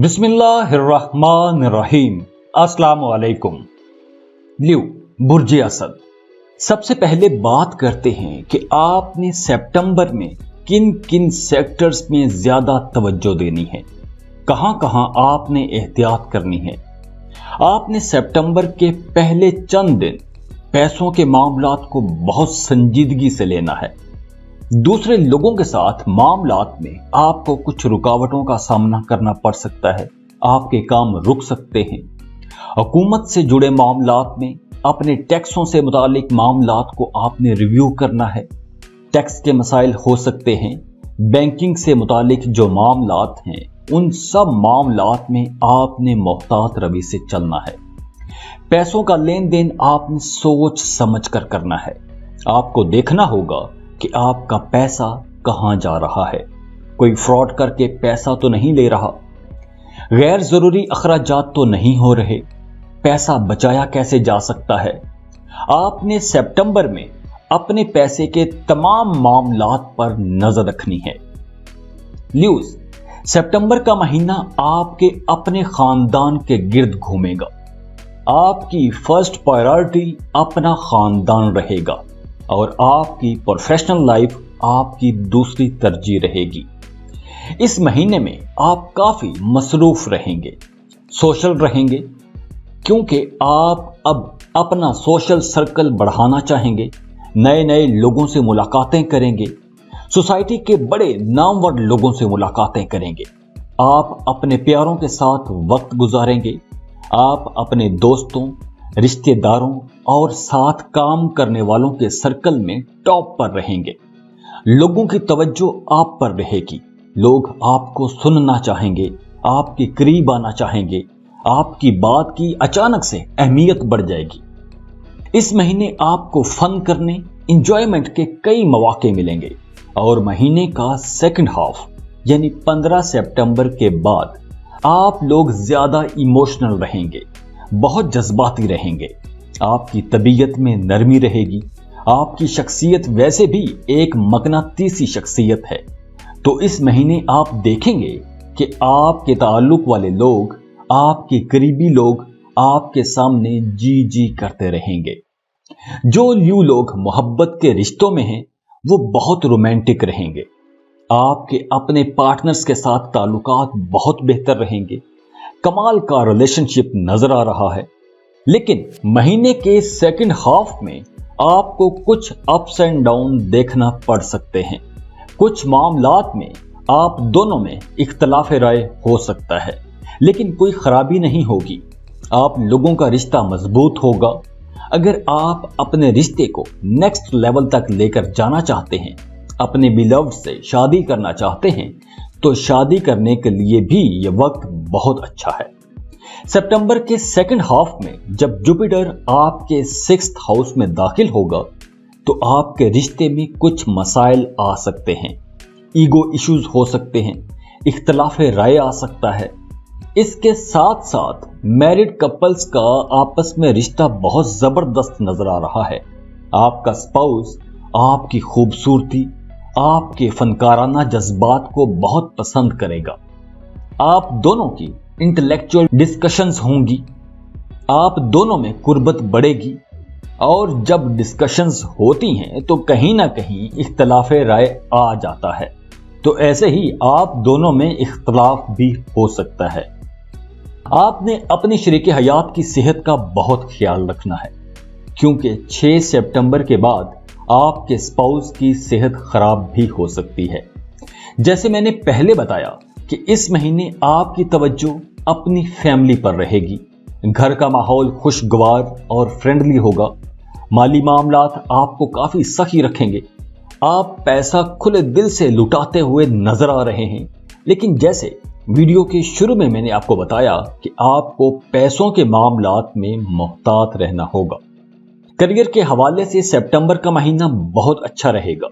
बिस्मिल्लाहिर्रहमानिर्रहीम। अस्सलाम वालेकुम। ल्यू बुर्ज असद। सबसे पहले बात करते हैं कि आपने सितंबर में किन किन सेक्टर्स में ज्यादा तवज्जो देनी है, कहां कहां आपने एहतियात करनी है। आपने सितंबर के पहले चंद दिन पैसों के मामलात को बहुत संजीदगी से लेना है। दूसरे लोगों के साथ मामलात में आपको कुछ रुकावटों का सामना करना पड़ सकता है, आपके काम रुक सकते हैं। हुकूमत से जुड़े मामलात में अपने टैक्सों से मुतालिक मामलात को आपने रिव्यू करना है। टैक्स के मसाइल हो सकते हैं। बैंकिंग से मुतालिक जो मामलात हैं उन सब मामलात में आपने मोहतात रवि से चलना है। पैसों का लेन देन आपने सोच समझ कर करना है। आपको देखना होगा कि आपका पैसा कहां जा रहा है। कोई फ्रॉड करके पैसा तो नहीं ले रहा, गैर जरूरी अखराजात तो नहीं हो रहे। पैसा बचाया कैसे जा सकता है। आपने सितंबर में अपने पैसे के तमाम मामलात पर नजर रखनी है। ल्यूज, सितंबर का महीना आपके अपने खानदान के गिर्द घूमेगा। आपकी फर्स्ट प्रायोरिटी अपना खानदान रहेगा और आपकी प्रोफेशनल लाइफ आपकी दूसरी तरजीह रहेगी। इस महीने में आप काफी मसरूफ रहेंगे, सोशल रहेंगे, क्योंकि आप अब अपना सोशल सर्कल बढ़ाना चाहेंगे। नए नए लोगों से मुलाकातें करेंगे, सोसाइटी के बड़े नामवर लोगों से मुलाकातें करेंगे। आप अपने प्यारों के साथ वक्त गुजारेंगे। आप अपने दोस्तों, रिश्तेदारों और साथ काम करने वालों के सर्कल में टॉप पर रहेंगे। लोगों की तवज्जो आप पर रहेगी। लोग आपको सुनना चाहेंगे, आपके करीब आना चाहेंगे। आपकी बात की अचानक से अहमियत बढ़ जाएगी। इस महीने आपको फन करने, इंजॉयमेंट के कई मौके मिलेंगे और महीने का सेकंड हाफ यानी 15 सितंबर के बाद आप लोग ज्यादा इमोशनल रहेंगे, बहुत जज्बाती रहेंगे। आपकी तबीयत में नरमी रहेगी। आपकी शख्सियत वैसे भी एक मकनातीसी शख्सियत है, तो इस महीने आप देखेंगे कि आपके ताल्लुक वाले लोग, आपके करीबी लोग आपके सामने जी जी करते रहेंगे। जो ल्यू लोग मोहब्बत के रिश्तों में हैं वो बहुत रोमांटिक रहेंगे। आपके अपने पार्टनर्स के साथ ताल्लुकात बहुत बेहतर रहेंगे। कमाल का रिलेशनशिप नजर आ रहा है। लेकिन महीने के सेकंड हाफ में आपको कुछ अप्स एंड डाउन देखना पड़ सकते हैं। कुछ मामलात में आप दोनों में इख्तलाफ राय हो सकता है, लेकिन कोई खराबी नहीं होगी। आप लोगों का रिश्ता मजबूत होगा। अगर आप अपने रिश्ते को नेक्स्ट लेवल तक लेकर जाना चाहते हैं, अपने बिलव्ड से शादी करना चाहते हैं, तो शादी करने के लिए भी यह वक्त बहुत अच्छा है। सितंबर के सेकंड हाफ में जब जुपिटर आपके 6th हाउस में दाखिल होगा तो आपके रिश्ते में कुछ मसाइल आ सकते हैं। ईगो इश्यूज हो सकते हैं, इख्तलाफ राय आ सकता है। इसके साथ साथ मैरिड कपल्स का आपस में रिश्ता बहुत जबरदस्त नजर आ रहा है। आपका स्पाउस आपकी खूबसूरती, आपके फनकाराना जज्बात को बहुत पसंद करेगा। आप दोनों की इंटेलेक्चुअल डिस्कशंस होंगी। आप दोनों में कुर्बत बढ़ेगी और जब डिस्कशंस होती हैं तो कहीं ना कहीं इख्तलाफ राय आ जाता है। तो ऐसे ही आप दोनों में इख्तलाफ भी हो सकता है। आपने अपनी शरीक हयात की सेहत का बहुत ख्याल रखना है, क्योंकि 6 सितंबर के बाद आपके स्पाउस की सेहत खराब भी हो सकती है। जैसे मैंने पहले बताया कि इस महीने आपकी तवज्जो अपनी फैमिली पर रहेगी। घर का माहौल खुशगवार और फ्रेंडली होगा। माली मामलात आपको काफी सखी रखेंगे। आप पैसा खुले दिल से लुटाते हुए नजर आ रहे हैं, लेकिन जैसे वीडियो के शुरू में मैंने आपको बताया कि आपको पैसों के मामलात में मोहतात रहना होगा। करियर के हवाले से सितंबर का महीना बहुत अच्छा रहेगा।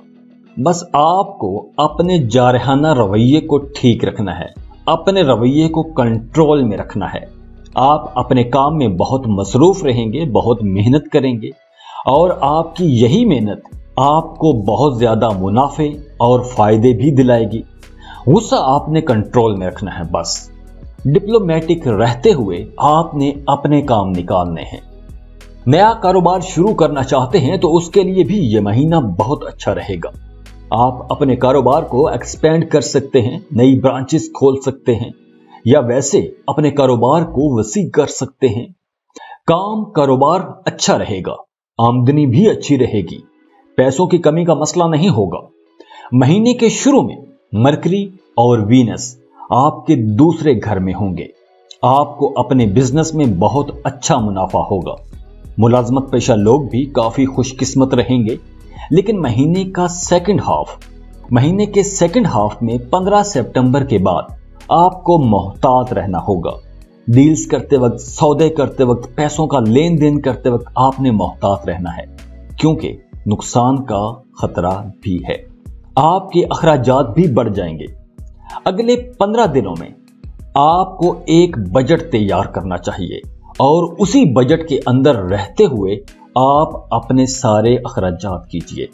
बस आपको अपने जारहाना रवैये को ठीक रखना है, अपने रवैये को कंट्रोल में रखना है। आप अपने काम में बहुत मसरूफ रहेंगे, बहुत मेहनत करेंगे और आपकी यही मेहनत आपको बहुत ज्यादा मुनाफे और फायदे भी दिलाएगी। गुस्सा आपने कंट्रोल में रखना है। बस डिप्लोमेटिक रहते हुए आपने अपने काम निकालने हैं। नया कारोबार शुरू करना चाहते हैं तो उसके लिए भी ये महीना बहुत अच्छा रहेगा। आप अपने कारोबार को एक्सपेंड कर सकते हैं, नई ब्रांचेस खोल सकते हैं या वैसे अपने कारोबार को वसी कर सकते हैं। काम कारोबार अच्छा रहेगा, आमदनी भी अच्छी रहेगी, पैसों की कमी का मसला नहीं होगा। महीने के शुरू में मरकरी और वीनस आपके दूसरे घर में होंगे। आपको अपने बिजनेस में बहुत अच्छा मुनाफा होगा। मुलाजमत पेशा लोग भी काफी खुशकिस्मत रहेंगे। लेकिन महीने के सेकंड हाफ में 15 सितंबर के बाद आपको मोहतात रहना होगा। डील्स करते वक्त, सौदे करते वक्त, पैसों का लेन देन करते वक्त आपने मोहतात रहना है, क्योंकि नुकसान का खतरा भी है। आपके अखराजात भी बढ़ जाएंगे। अगले 15 दिनों में आपको एक बजट तैयार करना चाहिए और उसी बजट के अंदर रहते हुए आप अपने सारे अखराजात कीजिए।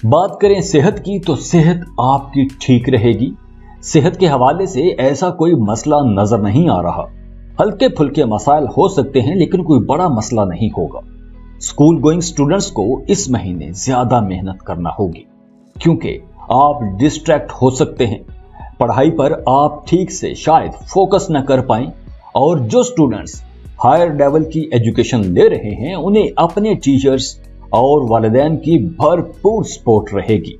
बात करें सेहत की तो सेहत आपकी ठीक रहेगी। सेहत के हवाले से ऐसा कोई मसला नजर नहीं आ रहा। हल्के फुल्के मसाइल हो सकते हैं लेकिन कोई बड़ा मसला नहीं होगा। स्कूल गोइंग स्टूडेंट्स को इस महीने ज्यादा मेहनत करना होगी, क्योंकि आप डिस्ट्रैक्ट हो सकते हैं। पढ़ाई पर आप ठीक से शायद फोकस न कर पाएं और जो स्टूडेंट्स हायर लेवल की एजुकेशन ले रहे हैं उन्हें अपने टीचर्स और वालिदैन की भरपूर सपोर्ट रहेगी।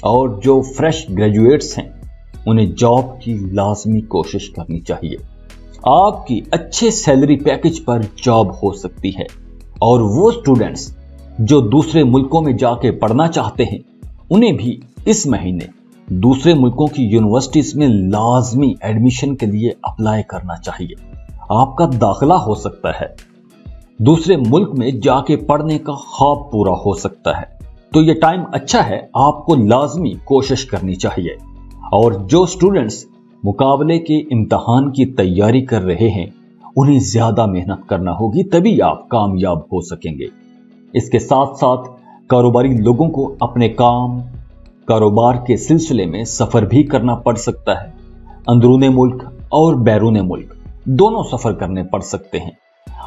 और जो फ्रेश ग्रेजुएट्स हैं उन्हें जॉब की लाजमी कोशिश करनी चाहिए। आपकी अच्छे सैलरी पैकेज पर जॉब हो सकती है। और वो स्टूडेंट्स जो दूसरे मुल्कों में जाके पढ़ना चाहते हैं उन्हें भी इस महीने दूसरे मुल्कों की यूनिवर्सिटीज में लाजमी एडमिशन के लिए अप्लाई करना चाहिए। आपका दाखिला हो सकता है, दूसरे मुल्क में जाके पढ़ने का ख्वाब पूरा हो सकता है, तो ये टाइम अच्छा है, आपको लाजमी कोशिश करनी चाहिए। और जो स्टूडेंट्स मुकाबले के इम्तिहान की तैयारी कर रहे हैं उन्हें ज्यादा मेहनत करना होगी, तभी आप कामयाब हो सकेंगे। इसके साथ साथ कारोबारी लोगों को अपने कारोबार के सिलसिले में सफर भी करना पड़ सकता है। अंदरूने मुल्क और बैरूने मुल्क दोनों सफर करने पड़ सकते हैं।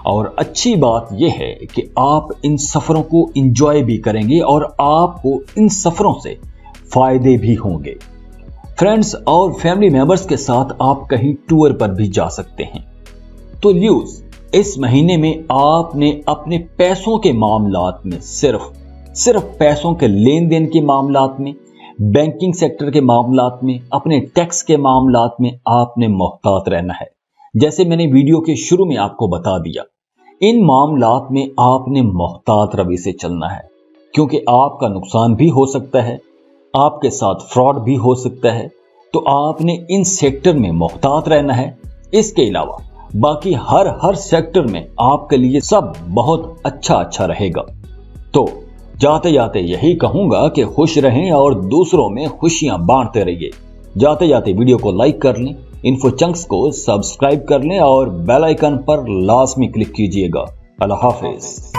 और अच्छी बात यह है कि आप इन सफरों को एंजॉय भी करेंगे और आपको इन सफरों से फायदे भी होंगे। फ्रेंड्स और फैमिली मेंबर्स के साथ आप कहीं टूर पर भी जा सकते हैं। तो ल्यूज, इस महीने में आपने अपने पैसों के मामलात में सिर्फ पैसों के लेन देन के मामलात में, बैंकिंग सेक्टर के मामलात में, अपने टैक्स के मामलात में आपने मोहतात रहना है। जैसे मैंने वीडियो के शुरू में आपको बता दिया, इन मामलात में आपने मोहतात रवि से चलना है, क्योंकि आपका नुकसान भी हो सकता है, आपके साथ फ्रॉड भी हो सकता है। तो आपने इन सेक्टर में मोहतात रहना है। इसके अलावा बाकी हर सेक्टर में आपके लिए सब बहुत अच्छा रहेगा। तो जाते जाते यही कहूंगा कि खुश रहें और दूसरों में खुशियां बांटते रहिए। जाते जाते वीडियो को लाइक कर लें, इन्फो चंक्स को सब्सक्राइब कर लें और बेल आइकन पर लाजमी क्लिक कीजिएगा। अल्लाह हाफिज।